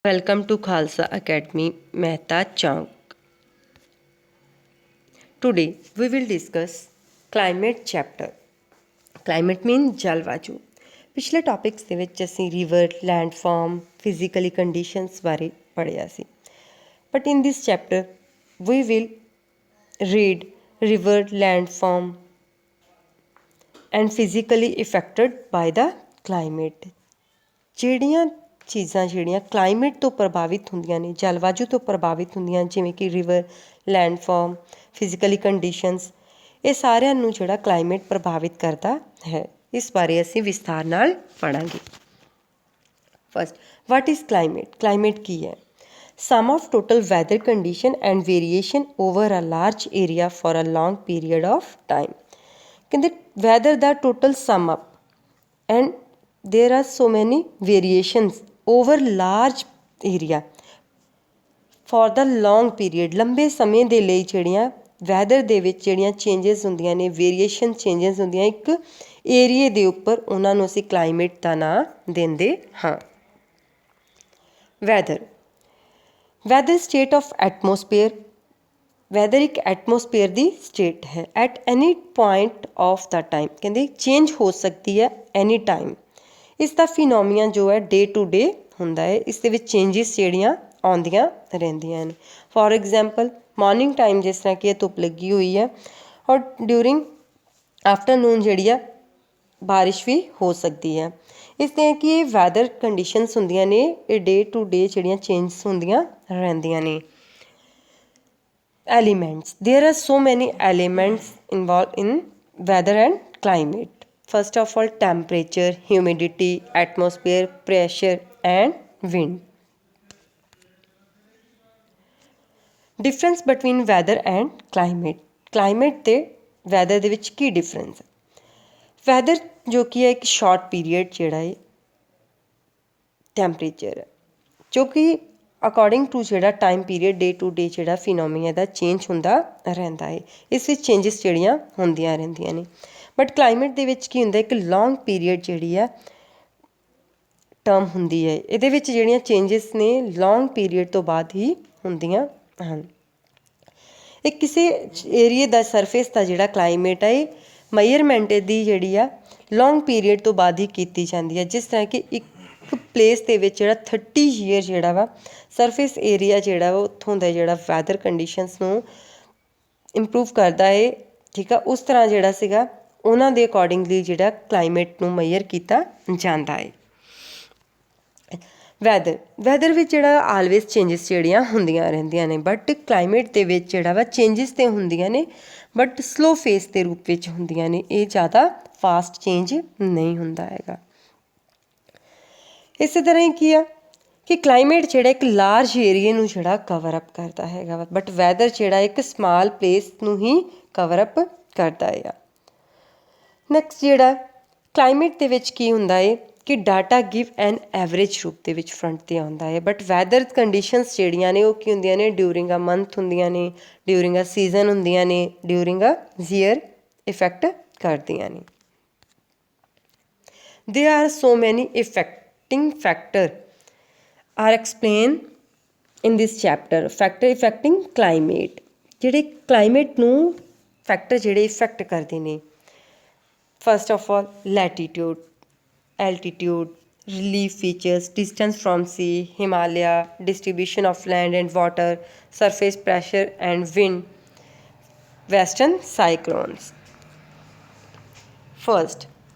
Welcome to Khalsa Academy, Mehta Chowk. Today we will discuss climate chapter. Climate means ਜਲਵਾਯੂ। ਪਿਛਲੇ topics ਦੇ ਵਿੱਚ ਅਸੀਂ ਰਿਵਰ, ਲੈਂਡਫਾਰਮ, ਫਿਜ਼ੀਕਲੀ ਕੰਡੀਸ਼ਨਸ ਬਾਰੇ ਪੜ੍ਹਿਆ ਸੀ। But in this chapter we will read river, landform and physically affected by the climate। ਜਿਹੜੀਆਂ ਚੀਜ਼ਾਂ ਕਲਾਈਮੇਟ ਤੋਂ ਪ੍ਰਭਾਵਿਤ ਹੁੰਦੀਆਂ ਨੇ, ਜਲਵਾਯੂ ਤੋਂ ਪ੍ਰਭਾਵਿਤ ਹੁੰਦੀਆਂ, ਜਿਵੇਂ ਕਿ ਰਿਵਰ, ਲੈਂਡਫਾਰਮ, ਫਿਜ਼ੀਕਲੀ ਕੰਡੀਸ਼ਨਸ, ਇਹ ਸਾਰਿਆਂ ਨੂੰ ਜਿਹੜਾ ਕਲਾਈਮੇਟ ਪ੍ਰਭਾਵਿਤ ਕਰਦਾ ਹੈ। ਇਸ ਬਾਰੇ ਅਸੀਂ ਵਿਸਥਾਰ ਨਾਲ ਪੜ੍ਹਾਂਗੇ। First, what is climate? Climate ਕੀ ਹੈ? Sum of total weather condition and variation over a large area for a long period of time. ਕਹਿੰਦੇ ਵੈਦਰ ਦਾ total sum up and there are so many variations over large area for the long period। ਲੰਬੇ ਸਮੇਂ ਦੇ ਲਈ ਜਿਹੜੀਆਂ weather ਦੇ ਵਿੱਚ ਜਿਹੜੀਆਂ ਚੇਂਜਸ ਹੁੰਦੀਆਂ ਨੇ, ਵੇਰੀਏਸ਼ਨ ਚੇਂਜਸ ਹੁੰਦੀਆਂ ਇੱਕ ਏਰੀਏ ਦੇ ਉੱਪਰ, ਉਹਨਾਂ ਨੂੰ ਅਸੀਂ ਕਲਾਈਮੇਟ ਦਾ ਨਾਂ ਦਿੰਦੇ ਹਾਂ। Weather state of atmosphere. Weather ਇੱਕ ਐਟਮੋਸਫੇਅਰ ਦੀ ਸਟੇਟ ਹੈ। At any point of the time, ਕਹਿੰਦੇ ਚੇਂਜ ਹੋ ਸਕਦੀ ਹੈ ਐਨੀ ਟਾਈਮ। ਇਸ ਦਾ ਫਿਨੋਮੀਨਾ ਜੋ ਹੈ ਡੇ ਟੂ ਡੇ ਹੁੰਦਾ ਹੈ। ਇਸ ਦੇ ਵਿੱਚ ਚੇਂਜਿਸ ਜਿਹੜੀਆਂ ਆਉਂਦੀਆਂ ਰਹਿੰਦੀਆਂ ਨੇ। ਫੋਰ ਐਗਜ਼ਾਮਪਲ ਮੋਰਨਿੰਗ ਟਾਈਮ ਜਿਸ ਤਰ੍ਹਾਂ ਕਿ ਇਹ ਧੁੱਪ ਲੱਗੀ ਹੋਈ ਹੈ, ਔਰ ਡਿਊਰਿੰਗ ਆਫਟਰਨੂਨ ਜਿਹੜੀ ਆ ਬਾਰਿਸ਼ ਵੀ ਹੋ ਸਕਦੀ ਹੈ। ਇਸ ਤਰ੍ਹਾਂ ਕਿ ਇਹ ਵੈਦਰ ਕੰਡੀਸ਼ਨਸ ਹੁੰਦੀਆਂ ਨੇ, ਇਹ ਡੇ ਟੂ ਡੇ ਜਿਹੜੀਆਂ ਚੇਂਜਸ ਹੁੰਦੀਆਂ ਰਹਿੰਦੀਆਂ ਨੇ। ਐਲੀਮੈਂਟਸ, ਦੇयर ਆਰ ਸੋ ਮੈਨੀ elements involve in weather and climate. First of all, temperature, humidity, atmosphere, pressure and wind. Difference between weather and climate. Climate ਤੇ weather ਦੇ ਵਿੱਚ ਕੀ difference ਹੈ? Weather ਜੋ ਕਿ ਹੈ ਇੱਕ short period ਜਿਹੜਾ ਹੈ temperature ਹੈ, ਜੋ ਕਿ ਅਕੋਰਡਿੰਗ ਟੂ ਜਿਹੜਾ time period day to day ਜਿਹੜਾ ਫਿਨੋਮੀਨਾ ਦਾ ਚੇਂਜ ਹੁੰਦਾ ਰਹਿੰਦਾ ਹੈ। ਇਸ ਵਿੱਚ ਚੇਂਜਸ ਜਿਹੜੀਆਂ ਹੁੰਦੀਆਂ ਰਹਿੰਦੀਆਂ ਨੇ। ਬਟ ਕਲਾਈਮੇਟ ਦੇ ਵਿੱਚ ਕੀ ਹੁੰਦਾ, ਇੱਕ ਲੌਂਗ ਪੀਰੀਅਡ ਜਿਹੜੀ ਆ ਟਰਮ ਹੁੰਦੀ ਹੈ। ਇਹਦੇ ਵਿੱਚ ਜਿਹੜੀਆਂ ਚੇਂਜਸ ਨੇ ਲੌਂਗ ਪੀਰੀਅਡ ਤੋਂ ਬਾਅਦ ਹੀ ਹੁੰਦੀਆਂ ਹਨ। ਇਹ ਕਿਸੇ ਏਰੀਏ ਦਾ ਸਰਫੇਸ ਦਾ ਜਿਹੜਾ ਕਲਾਈਮੇਟ ਹੈ, ਇਹ ਮੈਜ਼ਰਮੈਂਟ ਦੀ ਜਿਹੜੀ ਆ ਲੌਂਗ ਪੀਰੀਅਡ ਤੋਂ ਬਾਅਦ ਹੀ ਕੀਤੀ ਜਾਂਦੀ ਹੈ। ਜਿਸ ਤਰ੍ਹਾਂ ਕਿ ਇੱਕ ਪਲੇਸ ਦੇ ਵਿੱਚ ਜਿਹੜਾ 30 ਈਅਰ ਜਿਹੜਾ ਵਾ ਸਰਫੇਸ ਏਰੀਆ ਜਿਹੜਾ ਵਾ ਉੱਥੋਂ ਦਾ ਜਿਹੜਾ ਵੈਦਰ ਕੰਡੀਸ਼ਨਸ ਨੂੰ ਇੰਪਰੂਵ ਕਰਦਾ ਹੈ, ਠੀਕ ਆ। ਉਸ ਤਰ੍ਹਾਂ ਜਿਹੜਾ ਸੀਗਾ ਉਹਨਾਂ ਦੇ ਅਕੋਰਡਿੰਗਲੀ ਜਿਹੜਾ ਕਲਾਈਮੇਟ ਨੂੰ ਮੈਜ਼ਰ ਕੀਤਾ ਜਾਂਦਾ ਹੈ। ਵੈਦਰ ਵਿੱਚ ਜਿਹੜਾ ਆਲਵੇਜ਼ ਚੇਂਜਸ ਜਿਹੜੀਆਂ ਹੁੰਦੀਆਂ ਰਹਿੰਦੀਆਂ ਨੇ, ਬਟ ਕਲਾਈਮੇਟ ਦੇ ਵਿੱਚ ਜਿਹੜਾ ਵਾ ਚੇਂਜਸ ਤਾਂ ਹੁੰਦੀਆਂ ਨੇ, ਬਟ ਸਲੋ ਫੇਸ ਦੇ ਰੂਪ ਵਿੱਚ ਹੁੰਦੀਆਂ ਨੇ। ਇਹ ਜ਼ਿਆਦਾ ਫਾਸਟ ਚੇਂਜ ਨਹੀਂ ਹੁੰਦਾ ਹੈਗਾ। ਇਸੇ ਤਰ੍ਹਾਂ ਹੀ ਕੀ ਆ ਕਿ ਕਲਾਈਮੇਟ ਜਿਹੜਾ ਇੱਕ ਲਾਰਜ ਏਰੀਏ ਨੂੰ ਜਿਹੜਾ ਕਵਰ ਅਪ ਕਰਦਾ ਹੈਗਾ ਵਾ, ਬਟ ਵੈਦਰ ਜਿਹੜਾ ਇੱਕ ਸਮਾਲ ਪਲੇਸ ਨੂੰ ਹੀ ਕਵਰ ਅਪ ਕਰਦਾ ਹੈਗਾ। ਨੈਕਸਟ ਜਿਹੜਾ ਕਲਾਈਮੇਟ ਦੇ ਵਿੱਚ ਕੀ ਹੁੰਦਾ ਹੈ ਕਿ ਡਾਟਾ ਗਿਵ ਐਨ ਐਵਰੇਜ ਰੂਪ ਦੇ ਵਿੱਚ ਫਰੰਟ 'ਤੇ ਆਉਂਦਾ ਹੈ। ਬਟ ਵੈਦਰ ਕੰਡੀਸ਼ਨਸ ਜਿਹੜੀਆਂ ਨੇ ਉਹ ਕੀ ਹੁੰਦੀਆਂ ਨੇ, ਡਿਊਰਿੰਗ ਅ ਮੰਥ ਹੁੰਦੀਆਂ ਨੇ, ਡਿਊਰਿੰਗ ਅ ਸੀਜ਼ਨ ਹੁੰਦੀਆਂ ਨੇ, ਡਿਊਰਿੰਗ ਅ ਈਅਰ ਇਫੈਕਟ ਕਰਦੀਆਂ ਨੇ। ਦੇयर ਆਰ ਸੋ ਮੈਨੀ ਇਫੈਕਟਿੰਗ factor R explain in this chapter. Factor ਇਫੈਕਟਿੰਗ climate, ਜਿਹੜੇ ਕਲਾਈਮੇਟ ਨੂੰ ਫੈਕਟਰ ਜਿਹੜੇ ਇਫੈਕਟ ਕਰਦੇ ਨੇ। First of all, latitude, altitude, relief features, distance from sea, Himalaya, distribution of land and water, surface pressure and wind, western cyclones. First,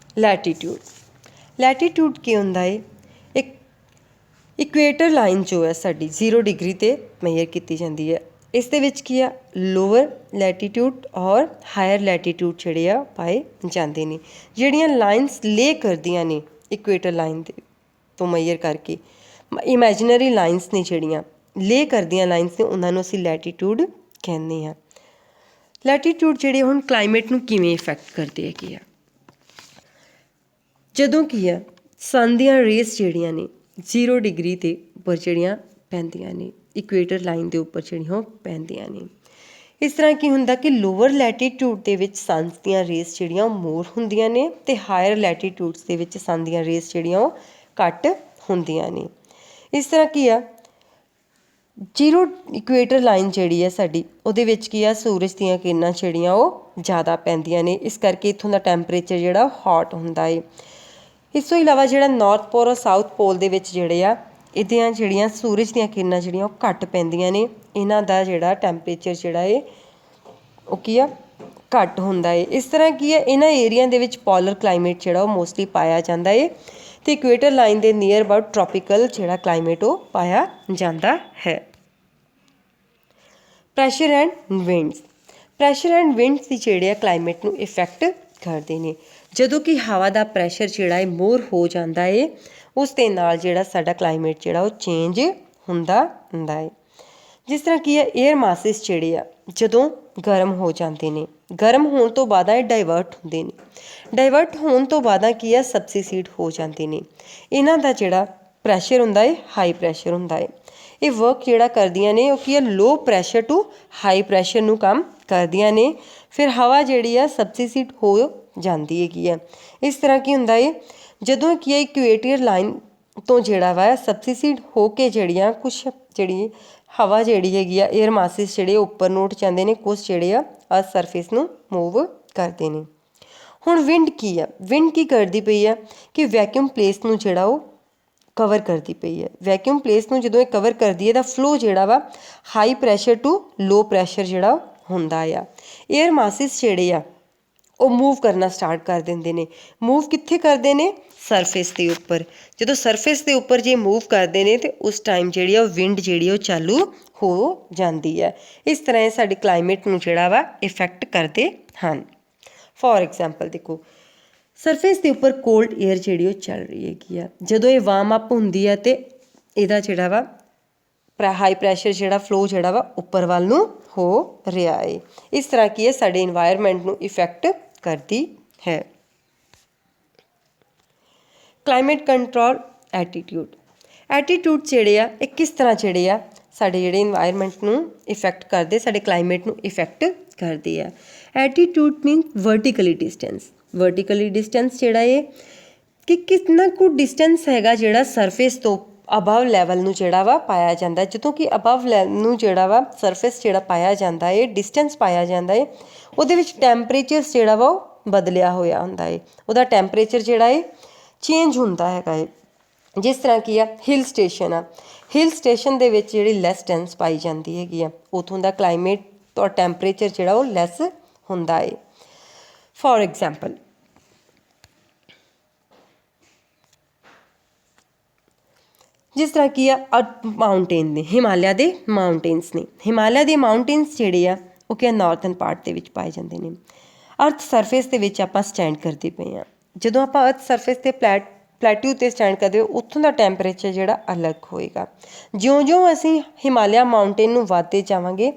latitude. Latitude ਕੀ ਹੁੰਦਾ ਹੈ, ਇੱਕ equator line ਜੋ ਹੈ ਸਾਡੀ 0 ਡਿਗਰੀ 'ਤੇ ਮੈਜ਼ਰ ਕੀਤੀ ਜਾਂਦੀ ਹੈ। ਇਸ ਦੇ ਵਿੱਚ ਕੀ ਆ, ਲੋਅਰ ਲੈਟੀਟਿਊਡ ਔਰ ਹਾਇਰ ਲੈਟੀਟਿਊਡ ਜਿਹੜੇ ਆ ਪਾਏ ਜਾਂਦੇ ਨੇ। ਜਿਹੜੀਆਂ ਲਾਈਨਸ ਲੇ ਕਰਦੀਆਂ ਨੇ ਇਕੁਏਟਰ ਲਾਈਨ ਦੇ ਤੋਂ ਮੈਜ਼ਰ ਕਰਕੇ, ਇਮੈਜਨਰੀ ਲਾਈਨਸ ਨੇ ਜਿਹੜੀਆਂ ਲੇ ਕਰਦੀਆਂ ਲਾਈਨਸ ਨੇ, ਉਹਨਾਂ ਨੂੰ ਅਸੀਂ ਲੈਟੀਟਿਊਡ ਕਹਿੰਦੇ ਹਾਂ। ਲੈਟੀਟਿਊਡ ਜਿਹੜੇ ਹੁਣ ਕਲਾਈਮੇਟ ਨੂੰ ਕਿਵੇਂ ਇਫੈਕਟ ਕਰਦੇ ਹੈਗੇ ਆ, ਜਦੋਂ ਕੀ ਆ ਸਨ ਦੀਆਂ ਰੇਸ ਜਿਹੜੀਆਂ ਨੇ 0 ਡਿਗਰੀ 'ਤੇ ਉੱਪਰ ਜਿਹੜੀਆਂ ਪੈਂਦੀਆਂ ਨੇ, ਇਕੁਏਟਰ ਲਾਈਨ ਦੇ ਉੱਪਰ ਜਿਹੜੀਆਂ ਉਹ ਪੈਂਦੀਆਂ ਨੇ। ਇਸ ਤਰ੍ਹਾਂ ਕੀ ਹੁੰਦਾ ਕਿ ਲੋਅਰ ਲੈਟੀਟਿਊਡ ਦੇ ਵਿੱਚ ਸਨ ਦੀਆਂ ਰੇਸ ਜਿਹੜੀਆਂ ਉਹ ਮੋਰ ਹੁੰਦੀਆਂ ਨੇ, ਅਤੇ ਹਾਇਰ ਲੈਟੀਟਿਊਡਸ ਦੇ ਵਿੱਚ ਸਨ ਦੀਆਂ ਰੇਸ ਜਿਹੜੀਆਂ ਉਹ ਘੱਟ ਹੁੰਦੀਆਂ ਨੇ। ਇਸ ਤਰ੍ਹਾਂ ਕੀ ਆ ਜ਼ੀਰੋ ਇਕੁਏਟਰ ਲਾਈਨ ਜਿਹੜੀ ਹੈ ਸਾਡੀ ਉਹਦੇ ਵਿੱਚ ਕੀ ਆ ਸੂਰਜ ਦੀਆਂ ਕਿਰਨਾਂ ਜਿਹੜੀਆਂ ਉਹ ਜ਼ਿਆਦਾ ਪੈਂਦੀਆਂ ਨੇ, ਇਸ ਕਰਕੇ ਇੱਥੋਂ ਦਾ ਟੈਂਪਰੇਚਰ ਜਿਹੜਾ ਹੌਟ ਹੁੰਦਾ ਏ। ਇਸ ਤੋਂ ਇਲਾਵਾ ਜਿਹੜਾ ਨਾਰਥ ਪੋਲ ਔਰ ਸਾਊਥ ਪੋਲ ਦੇ ਵਿੱਚ ਜਿਹੜੇ ਆ ਇਹਦੀਆਂ ਜਿਹੜੀਆਂ ਸੂਰਜ ਦੀਆਂ ਕਿਰਨਾਂ ਜਿਹੜੀਆਂ ਉਹ ਘੱਟ ਪੈਂਦੀਆਂ ਨੇ, ਇਹਨਾਂ ਦਾ ਜਿਹੜਾ ਟੈਂਪਰੇਚਰ ਜਿਹੜਾ ਏ ਉਹ ਕੀ ਆ ਘੱਟ ਹੁੰਦਾ ਏ। ਇਸ ਤਰ੍ਹਾਂ ਕੀ ਹੈ ਇਹਨਾਂ ਏਰੀਆ ਦੇ ਵਿੱਚ ਪੋਲਰ ਕਲਾਈਮੇਟ ਜਿਹੜਾ ਉਹ ਮੋਸਟਲੀ ਪਾਇਆ ਜਾਂਦਾ ਏ ਅਤੇ ਇਕੁਏਟਰ ਲਾਈਨ ਦੇ ਨੀਅਰ ਅਬਾਊਟ ਟ੍ਰੋਪੀਕਲ ਜਿਹੜਾ ਕਲਾਈਮੇਟ ਉਹ ਪਾਇਆ ਜਾਂਦਾ ਹੈ। Pressure and winds, pressure and winds ਦੀ ਜਿਹੜੇ ਆ ਕਲਾਈਮੇਟ ਨੂੰ ਇਫੈਕਟ ਕਰਦੇ ਨੇ। ਜਦੋਂ ਕਿ ਹਵਾ ਦਾ ਪ੍ਰੈਸ਼ਰ ਜਿਹੜਾ ਹੈ ਮੋਰ ਹੋ ਜਾਂਦਾ ਏ ਉਸ ਦੇ ਨਾਲ ਜਿਹੜਾ ਸਾਡਾ ਕਲਾਈਮੇਟ ਜਿਹੜਾ ਉਹ ਚੇਂਜ ਹੁੰਦਾ ਹੈ। ਜਿਸ ਤਰ੍ਹਾਂ ਕੀ ਹੈ ਏਅਰ ਮਾਸਿਸ ਜਿਹੜੇ ਆ ਜਦੋਂ ਗਰਮ ਹੋ ਜਾਂਦੇ ਨੇ, ਗਰਮ ਹੋਣ ਤੋਂ ਬਾਅਦ ਇਹ ਡਾਇਵਰਟ ਹੁੰਦੇ ਨੇ, ਡਾਇਵਰਟ ਹੋਣ ਤੋਂ ਬਾਅਦ ਕੀ ਆ ਸਬਸੀਸੀਡ ਹੋ ਜਾਂਦੇ ਨੇ। ਇਹਨਾਂ ਦਾ ਜਿਹੜਾ ਪ੍ਰੈਸ਼ਰ ਹੁੰਦਾ ਹੈ ਹਾਈ ਪ੍ਰੈਸ਼ਰ ਹੁੰਦਾ ਹੈ। ਇਹ ਵਰਕ ਜਿਹੜਾ ਕਰਦੀਆਂ ਨੇ ਉਹ ਕੀ ਆ ਲੋ ਪ੍ਰੈਸ਼ਰ ਟੂ ਹਾਈ ਪ੍ਰੈਸ਼ਰ ਨੂੰ ਕੰਮ ਕਰਦੀਆਂ ਨੇ। ਫਿਰ ਹਵਾ ਜਿਹੜੀ ਆ ਸਬਸੀਸੀਡ ਹੋ ਜਾਂਦੀ ਹੈਗੀ ਆ। ਇਸ ਤਰ੍ਹਾਂ ਕੀ ਹੁੰਦਾ ਹੈ ਜਦੋਂ ਕੀ ਹੈ ਇਕੁਏਟਰ ਲਾਈਨ ਤੋਂ ਜਿਹੜਾ ਵਾ ਸਬਸੀਸੀਡ ਹੋ ਕੇ ਜਿਹੜੀਆਂ ਕੁਛ ਜਿਹੜੀ ਹਵਾ ਜਿਹੜੀ ਹੈਗੀ ਆ ਏਅਰ ਮਾਸਿਸ ਜਿਹੜੇ ਉੱਪਰ ਨੂੰ ਉੱਠ ਜਾਂਦੇ ਨੇ, ਕੁਛ ਜਿਹੜੇ ਆ ਅਰਥ ਸਰਫੇਸ ਨੂੰ ਮੂਵ ਕਰਦੇ ਨੇ। ਹੁਣ ਵਿੰਡ ਕੀ ਆ, ਵਿੰਡ ਕੀ ਕਰਦੀ ਪਈ ਆ ਕਿ ਵੈਕਿਊਮ ਪਲੇਸ ਨੂੰ ਜਿਹੜਾ ਉਹ ਕਵਰ ਕਰਦੀ ਪਈ ਹੈ। ਵੈਕਿਊਮ ਪਲੇਸ ਨੂੰ ਜਦੋਂ ਇਹ ਕਵਰ ਕਰਦੀ ਹੈ ਤਾਂ ਫਲੋ ਜਿਹੜਾ ਵਾ high pressure to low pressure ਜਿਹੜਾ ਹੁੰਦਾ ਆ। ਏਅਰ ਮਾਸਿਸ ਜਿਹੜੇ ਆ ਉਹ ਮੂਵ ਕਰਨਾ ਸਟਾਰਟ ਕਰ ਦਿੰਦੇ ਨੇ। ਮੂਵ ਕਿੱਥੇ ਕਰਦੇ ਨੇ? ਸਰਫੇਸ ਦੇ ਉੱਪਰ। ਜਦੋਂ ਸਰਫੇਸ ਦੇ ਉੱਪਰ ਜੇ ਮੂਵ ਕਰਦੇ ਨੇ ਤਾਂ ਉਸ ਟਾਈਮ ਜਿਹੜੀ ਆ ਉਹ ਵਿੰਡ ਜਿਹੜੀ ਉਹ ਚਾਲੂ ਹੋ ਜਾਂਦੀ ਹੈ। ਇਸ ਤਰ੍ਹਾਂ ਇਹ ਸਾਡੇ ਕਲਾਈਮੇਟ ਨੂੰ ਜਿਹੜਾ ਵਾ ਇਫੈਕਟ ਕਰਦੇ ਹਨ। ਫੋਰ ਐਗਜ਼ਾਮਪਲ ਦੇਖੋ ਸਰਫੇਸ ਦੇ ਉੱਪਰ ਕੋਲਡ ਏਅਰ ਜਿਹੜੀ ਉਹ ਚੱਲ ਰਹੀ ਹੈਗੀ ਆ, ਜਦੋਂ ਇਹ ਵਾਰਮ ਅਪ ਹੁੰਦੀ ਹੈ ਅਤੇ ਇਹਦਾ ਜਿਹੜਾ ਵਾ ਹਾਈ ਪ੍ਰੈਸ਼ਰ ਜਿਹੜਾ ਫਲੋ ਜਿਹੜਾ ਵਾ ਉੱਪਰ ਵੱਲ ਨੂੰ ਹੋ ਰਿਹਾ ਹੈ। ਇਸ ਤਰ੍ਹਾਂ ਕੀ ਹੈ ਸਾਡੇ ਇਨਵਾਇਰਮੈਂਟ ਨੂੰ ਇਫੈਕਟ ਕਰਦੀ ਹੈ। ਕਲਾਈਮੇਟ ਕੰਟਰੋਲ ਐਟੀਟਿਊਡ, ਐਟੀਟਿਊਡ ਜਿਹੜੇ ਆ ਇਹ ਕਿਸ ਤਰ੍ਹਾਂ ਜਿਹੜੇ ਆ ਸਾਡੇ ਜਿਹੜੇ ਇਨਵਾਇਰਮੈਂਟ ਨੂੰ ਇਫੈਕਟ ਕਰਦੇ, ਸਾਡੇ ਕਲਾਈਮੇਟ ਨੂੰ ਇਫੈਕਟ ਕਰਦੇ ਆ। ਐਟੀਟਿਊਡ ਮੀਨ ਵਰਟੀਕਲੀ ਡਿਸਟੈਂਸ, ਵਰਟੀਕਲੀ ਡਿਸਟੈਂਸ ਜਿਹੜਾ ਇਹ ਕਿ ਕਿੰਨਾ ਕੁ ਡਿਸਟੈਂਸ ਹੈਗਾ ਜਿਹੜਾ ਸਰਫੇਸ ਤੋਂ ਅਬਵ ਲੈਵਲ ਨੂੰ ਜਿਹੜਾ ਵਾ ਪਾਇਆ ਜਾਂਦਾ। ਜਦੋਂ ਕਿ ਅਬਵ ਲੈਵਲ ਨੂੰ ਜਿਹੜਾ ਵਾ ਸਰਫੇਸ ਜਿਹੜਾ ਪਾਇਆ ਜਾਂਦਾ ਹੈ, ਡਿਸਟੈਂਸ ਪਾਇਆ ਜਾਂਦਾ ਹੈ, ਉਹਦੇ ਵਿੱਚ ਟੈਂਪਰੇਚਰ ਜਿਹੜਾ ਵਾ ਉਹ ਬਦਲਿਆ ਹੋਇਆ ਹੁੰਦਾ ਹੈ। ਉਹਦਾ ਟੈਂਪਰੇਚਰ ਜਿਹੜਾ ਹੈ ਚੇਂਜ ਹੁੰਦਾ ਹੈਗਾ ਹੈ। ਜਿਸ ਤਰ੍ਹਾਂ ਕੀ ਆ ਹਿਲ ਸਟੇਸ਼ਨ ਆ, ਹਿਲ ਸਟੇਸ਼ਨ ਦੇ ਵਿੱਚ ਜਿਹੜੀ ਲੈਸ ਡੈਂਸ ਪਾਈ ਜਾਂਦੀ ਹੈਗੀ ਆ, ਉੱਥੋਂ ਦਾ ਕਲਾਈਮੇਟ ਔਰ ਟੈਂਪਰੇਚਰ ਜਿਹੜਾ ਉਹ ਲੈਸ ਹੁੰਦਾ ਹੈ। ਫੋਰ ਐਗਜ਼ਾਮਪਲ ਜਿਸ ਤਰ੍ਹਾਂ ਕੀ ਆ ਮਾਊਂਟੇਨ ਨੇ, ਹਿਮਾਲਿਆ ਦੇ ਮਾਊਂਟੇਨਸ ਨੇ। ਹਿਮਾਲਿਆ ਦੇ ਮਾਊਂਟੇਨਸ ਜਿਹੜੇ ਆ ਉਹ ਕੀ ਨਾਰਥਨ ਪਾਰਟ ਦੇ ਵਿੱਚ ਪਾਏ ਜਾਂਦੇ ਨੇ। ਅਰਥ ਸਰਫੇਸ ਦੇ ਵਿੱਚ ਆਪਾਂ ਸਟੈਂਡ ਕਰਦੇ ਪਏ ਹਾਂ। ਜਦੋਂ ਆਪਾਂ ਅਰਥ ਸਰਫੇਸ 'ਤੇ ਪਲੈਟਿਊ 'ਤੇ ਸਟੈਂਡ ਕਰਦੇ ਉੱਥੋਂ ਦਾ ਟੈਂਪਰੇਚਰ ਜਿਹੜਾ ਅਲੱਗ ਹੋਏਗਾ। ਜਿਉਂ-ਜਿਉਂ ਅਸੀਂ ਹਿਮਾਲਿਆ ਮਾਊਂਟੇਨ ਨੂੰ ਵੱਧਦੇ ਜਾਵਾਂਗੇ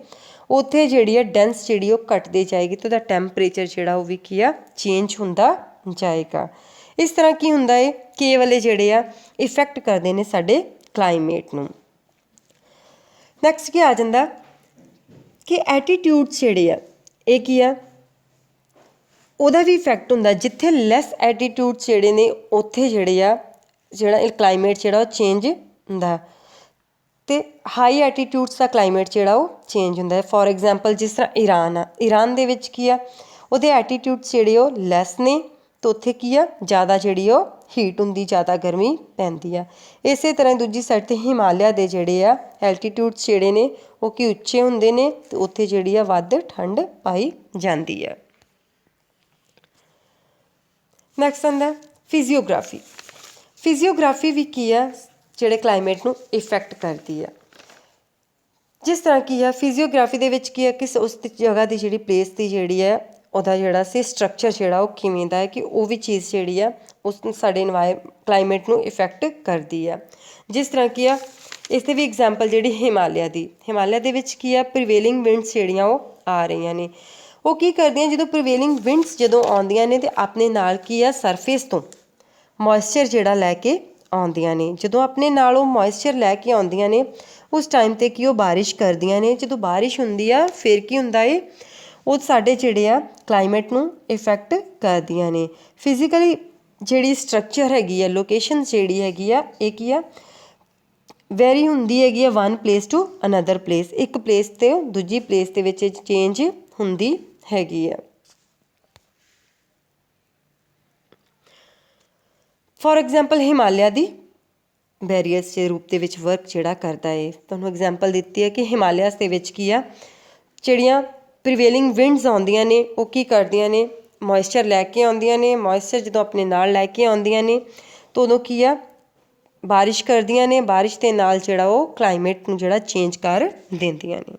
ਉੱਥੇ ਜਿਹੜੀ ਆ ਡੈਂਸ ਜਿਹੜੀ ਉਹ ਘਟਦੀ ਜਾਏਗੀ ਅਤੇ ਉਹਦਾ ਟੈਂਪਰੇਚਰ ਜਿਹੜਾ ਉਹ ਵੀ ਕੀ ਆ ਚੇਂਜ ਹੁੰਦਾ ਜਾਏਗਾ। ਇਸ ਤਰ੍ਹਾਂ ਕੀ ਹੁੰਦਾ ਹੈ ਕਿ ਇਹ ਵਾਲੇ ਜਿਹੜੇ ਆ ਇਫੈਕਟ ਕਰਦੇ ਨੇ ਸਾਡੇ ਕਲਾਈਮੇਟ ਨੂੰ। ਨੈਕਸਟ ਕੀ ਆ ਜਾਂਦਾ ਕਿ ਐਟੀਟਿਊਡਸ ਜਿਹੜੇ ਆ ਇਹ ਕੀ ਆ ਉਹਦਾ ਵੀ ਇਫੈਕਟ ਹੁੰਦਾ। ਜਿੱਥੇ ਲੈਸ ਐਟੀਟਿਊਡਸ ਜਿਹੜੇ ਨੇ ਉੱਥੇ ਜਿਹੜੇ ਆ ਜਿਹੜਾ ਇਹ ਕਲਾਈਮੇਟ ਜਿਹੜਾ ਉਹ ਚੇਂਜ ਹੁੰਦਾ ਅਤੇ ਹਾਈ ਐਟੀਟਿਊਡਸ ਦਾ ਕਲਾਈਮੇਟ ਜਿਹੜਾ ਉਹ ਚੇਂਜ ਹੁੰਦਾ ਹੈ। ਫੋਰ ਐਗਜ਼ਾਮਪਲ ਜਿਸ ਤਰ੍ਹਾਂ ਈਰਾਨ ਆ, ਈਰਾਨ ਦੇ ਵਿੱਚ ਕੀ ਆ ਉਹਦੇ ਐਟੀਟਿਊਡਸ ਜਿਹੜੇ ਉਹ ਲੈਸ ਨੇ ਅਤੇ ਉੱਥੇ ਕੀ ਆ ਜ਼ਿਆਦਾ ਜਿਹੜੀ ਉਹ ਹੀਟ ਹੁੰਦੀ, ਜ਼ਿਆਦਾ ਗਰਮੀ ਪੈਂਦੀ ਆ। ਇਸੇ ਤਰ੍ਹਾਂ ਦੂਜੀ ਸਾਈਡ 'ਤੇ ਹਿਮਾਲਿਆ ਦੇ ਜਿਹੜੇ ਆ ਐਲਟੀਟਿਊਡਸ ਜਿਹੜੇ ਨੇ ਉਹ ਕੀ ਉੱਚੇ ਹੁੰਦੇ ਨੇ ਅਤੇ ਉੱਥੇ ਜਿਹੜੀ ਆ ਵੱਧ ਠੰਡ ਪਾਈ ਜਾਂਦੀ ਆ। ਨੈਕਸਟ ਆਉਂਦਾ ਫਿਜ਼ੀਓਗ੍ਰਾਫੀ। ਫਿਜ਼ੀਓਗ੍ਰਾਫੀ ਵੀ ਕੀ ਆ ਜਿਹੜੇ ਕਲਾਈਮੇਟ ਨੂੰ ਇਫੈਕਟ ਕਰਦੀ ਆ। ਜਿਸ ਤਰ੍ਹਾਂ ਕੀ ਆ ਫਿਜ਼ੀਓਗ੍ਰਾਫੀ ਦੇ ਵਿੱਚ ਕੀ ਆ ਕਿ ਉਸ ਜਗ੍ਹਾ ਦੀ ਜਿਹੜੀ ਪਲੇਸ ਦੀ ਜਿਹੜੀ ਹੈ ਉਹਦਾ ਜਿਹੜਾ ਸੀ ਸਟਰਕਚਰ ਜਿਹੜਾ ਉਹ ਕਿਵੇਂ ਦਾ ਹੈ ਕਿ ਉਹ ਵੀ ਚੀਜ਼ ਜਿਹੜੀ ਆ ਉਸ ਸਾਡੇ ਕਲਾਈਮੇਟ ਨੂੰ ਇਫੈਕਟ ਕਰਦੀ ਆ। ਜਿਸ ਤਰ੍ਹਾਂ ਕੀ ਆ ਇਸ 'ਤੇ ਵੀ ਐਗਜ਼ਾਮਪਲ ਜਿਹੜੀ ਹਿਮਾਲਿਆ ਦੀ, ਹਿਮਾਲਿਆ ਦੇ ਵਿੱਚ ਕੀ ਆ ਪ੍ਰੀਵੇਲਿੰਗ ਵਿੰਡਸ ਜਿਹੜੀਆਂ ਉਹ ਆ ਰਹੀਆਂ ਨੇ। ਉਹ ਕੀ ਕਰਦੀਆਂ ਜਦੋਂ ਪ੍ਰੀਵੇਲਿੰਗ ਵਿੰਡਸ ਜਦੋਂ ਆਉਂਦੀਆਂ ਨੇ ਅਤੇ ਆਪਣੇ ਨਾਲ ਕੀ ਆ ਸਰਫੇਸ ਤੋਂ ਮੋਇਸਚਰ ਜਿਹੜਾ ਲੈ ਕੇ ਆਉਂਦੀਆਂ ਨੇ। ਜਦੋਂ ਆਪਣੇ ਨਾਲ ਉਹ ਮੋਇਸਚਰ ਲੈ ਕੇ ਆਉਂਦੀਆਂ ਨੇ ਉਸ ਟਾਈਮ 'ਤੇ ਕੀ ਉਹ ਬਾਰਿਸ਼ ਕਰਦੀਆਂ ਨੇ। ਜਦੋਂ ਬਾਰਿਸ਼ ਹੁੰਦੀ ਆ ਫਿਰ ਕੀ ਹੁੰਦਾ ਏ ਉਹ ਸਾਡੇ ਜਿਹੜੇ ਆ ਕਲਾਈਮੇਟ ਨੂੰ ਇਫੈਕਟ ਕਰਦੀਆਂ ਨੇ। ਫਿਜ਼ੀਕਲੀ ਜਿਹੜੀ ਸਟਰਕਚਰ ਹੈਗੀ ਆ, ਲੋਕੇਸ਼ਨ ਜਿਹੜੀ ਹੈਗੀ ਆ ਇਹ ਕੀ ਆ ਵੈਰੀ ਹੁੰਦੀ ਹੈਗੀ ਆ one place to another place, ਇੱਕ ਪਲੇਸ ਤੋਂ ਦੂਜੀ ਪਲੇਸ ਦੇ ਵਿੱਚ ਚੇਂਜ ਹੁੰਦੀ ਹੈਗੀ ਆ। ਫੋਰ ਐਗਜ਼ਾਮਪਲ ਹਿਮਾਲਿਆ ਦੀ ਬੈਰੀਅਰਸ ਦੇ ਰੂਪ ਦੇ ਵਿੱਚ ਵਰਕ ਜਿਹੜਾ ਕਰਦਾ ਹੈ। ਤੁਹਾਨੂੰ ਐਗਜ਼ਾਮਪਲ ਦਿੱਤੀ ਹੈ ਕਿ ਹਿਮਾਲਿਆਸ ਦੇ ਵਿੱਚ ਕੀ ਆ, ਜਿਹੜੀਆਂ ਪ੍ਰੀਵੇਲਿੰਗ ਵਿੰਡਸ ਆਉਂਦੀਆਂ ਨੇ ਉਹ ਕੀ ਕਰਦੀਆਂ ਨੇ, ਮੋਇਸਚਰ ਲੈ ਕੇ ਆਉਂਦੀਆਂ ਨੇ। ਮੋਇਸਚਰ ਜਦੋਂ ਆਪਣੇ ਨਾਲ ਲੈ ਕੇ ਆਉਂਦੀਆਂ ਨੇ ਤਾਂ ਉਦੋਂ ਕੀ ਆ, ਬਾਰਿਸ਼ ਕਰਦੀਆਂ ਨੇ। ਬਾਰਿਸ਼ ਦੇ ਨਾਲ ਜਿਹੜਾ ਉਹ ਕਲਾਈਮੇਟ ਨੂੰ ਜਿਹੜਾ ਚੇਂਜ ਕਰ ਦਿੰਦੀਆਂ ਨੇ।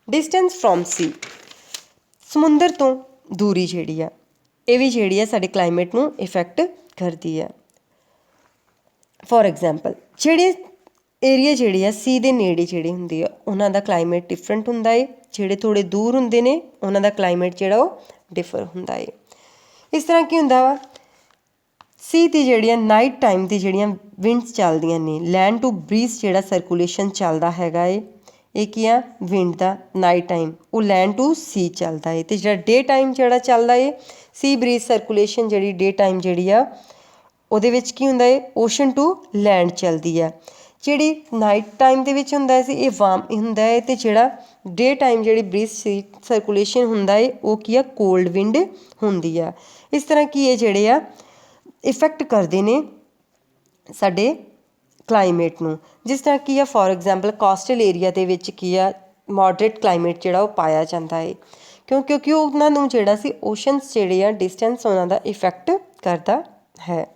ਡਿਸਟੈਂਸ ਫਰੋਮ ਸੀ, ਸਮੁੰਦਰ ਤੋਂ ਦੂਰੀ ਜਿਹੜੀ ਆ, ਇਹ ਵੀ ਜਿਹੜੀ ਆ ਸਾਡੇ ਕਲਾਈਮੇਟ ਨੂੰ ਇਫੈਕਟ ਕਰਦੀ ਆ। ਫੋਰ ਐਗਜ਼ਾਮਪਲ ਜਿਹੜੇ ਏਰੀਆ ਜਿਹੜੇ ਆ ਸੀ ਦੇ ਨੇੜੇ ਜਿਹੜੇ ਹੁੰਦੇ ਆ ਉਹਨਾਂ ਦਾ ਕਲਾਈਮੇਟ ਡਿਫਰੈਂਟ ਹੁੰਦਾ ਏ, ਜਿਹੜੇ ਥੋੜ੍ਹੇ ਦੂਰ ਹੁੰਦੇ ਨੇ ਉਹਨਾਂ ਦਾ ਕਲਾਈਮੇਟ ਜਿਹੜਾ ਉਹ ਡਿਫਰ ਹੁੰਦਾ ਏ। ਇਸ ਤਰ੍ਹਾਂ ਕੀ ਹੁੰਦਾ ਵਾ, ਸੀ ਦੀ ਜਿਹੜੀਆਂ ਨਾਈਟ ਟਾਈਮ ਦੀ ਜਿਹੜੀਆਂ ਵਿੰਡਸ ਚੱਲਦੀਆਂ ਨੇ, ਲੈਂਡ ਟੂ ਬਰੀਜ਼ ਜਿਹੜਾ ਸਰਕੂਲੇਸ਼ਨ ਚੱਲਦਾ ਹੈਗਾ ਏ, ਇਹ ਕੀ ਆ ਵਿੰਡ ਦਾ ਨਾਈਟ ਟਾਈਮ ਉਹ ਲੈਂਡ ਟੂ ਸੀ ਚੱਲਦਾ ਏ। ਅਤੇ ਜਿਹੜਾ ਡੇ ਟਾਈਮ ਜਿਹੜਾ ਚੱਲਦਾ ਏ ਸੀ ਬਰੀਜ਼ ਸਰਕੂਲੇਸ਼ਨ ਜਿਹੜੀ ਡੇ ਟਾਈਮ ਜਿਹੜੀ ਆ ਉਹਦੇ ਵਿੱਚ ਕੀ ਹੁੰਦਾ ਏ, ਓਸ਼ਨ ਟੂ ਲੈਂਡ ਚੱਲਦੀ ਆ। ਜਿਹੜੀ ਨਾਈਟ ਟਾਈਮ ਦੇ ਵਿੱਚ ਹੁੰਦਾ ਸੀ ਇਹ ਵਾਰਮ ਹੁੰਦਾ ਹੈ, ਅਤੇ ਜਿਹੜਾ ਡੇ ਟਾਈਮ ਜਿਹੜੀ ਬਰੀਜ਼ ਸੀ ਸਰਕੂਲੇਸ਼ਨ ਹੁੰਦਾ ਏ ਉਹ ਕੀ ਆ ਕੋਲਡ ਵਿੰਡ ਹੁੰਦੀ ਆ। ਇਸ ਤਰ੍ਹਾਂ ਕੀ ਇਹ ਜਿਹੜੇ ਆ ਇਫੈਕਟ ਕਰਦੇ ਨੇ ਸਾਡੇ ਕਲਾਈਮੇਟ ਨੂੰ। ਜਿਸ ਤਰ੍ਹਾਂ ਕੀ ਆ ਫੋਰ ਐਗਜ਼ਾਮਪਲ ਕੋਸਟਲ ਏਰੀਆ ਦੇ ਵਿੱਚ ਕੀ ਆ ਮੋਡਰੇਟ ਕਲਾਈਮੇਟ ਜਿਹੜਾ ਉਹ ਪਾਇਆ ਜਾਂਦਾ ਹੈ, ਕਿਉਂਕਿ ਉਹਨਾਂ ਨੂੰ ਜਿਹੜਾ ਸੀ ਓਸ਼ਨਸ ਜਿਹੜੇ ਆ ਡਿਸਟੈਂਸ ਉਹਨਾਂ ਦਾ ਇਫੈਕਟ ਕਰਦਾ ਹੈ।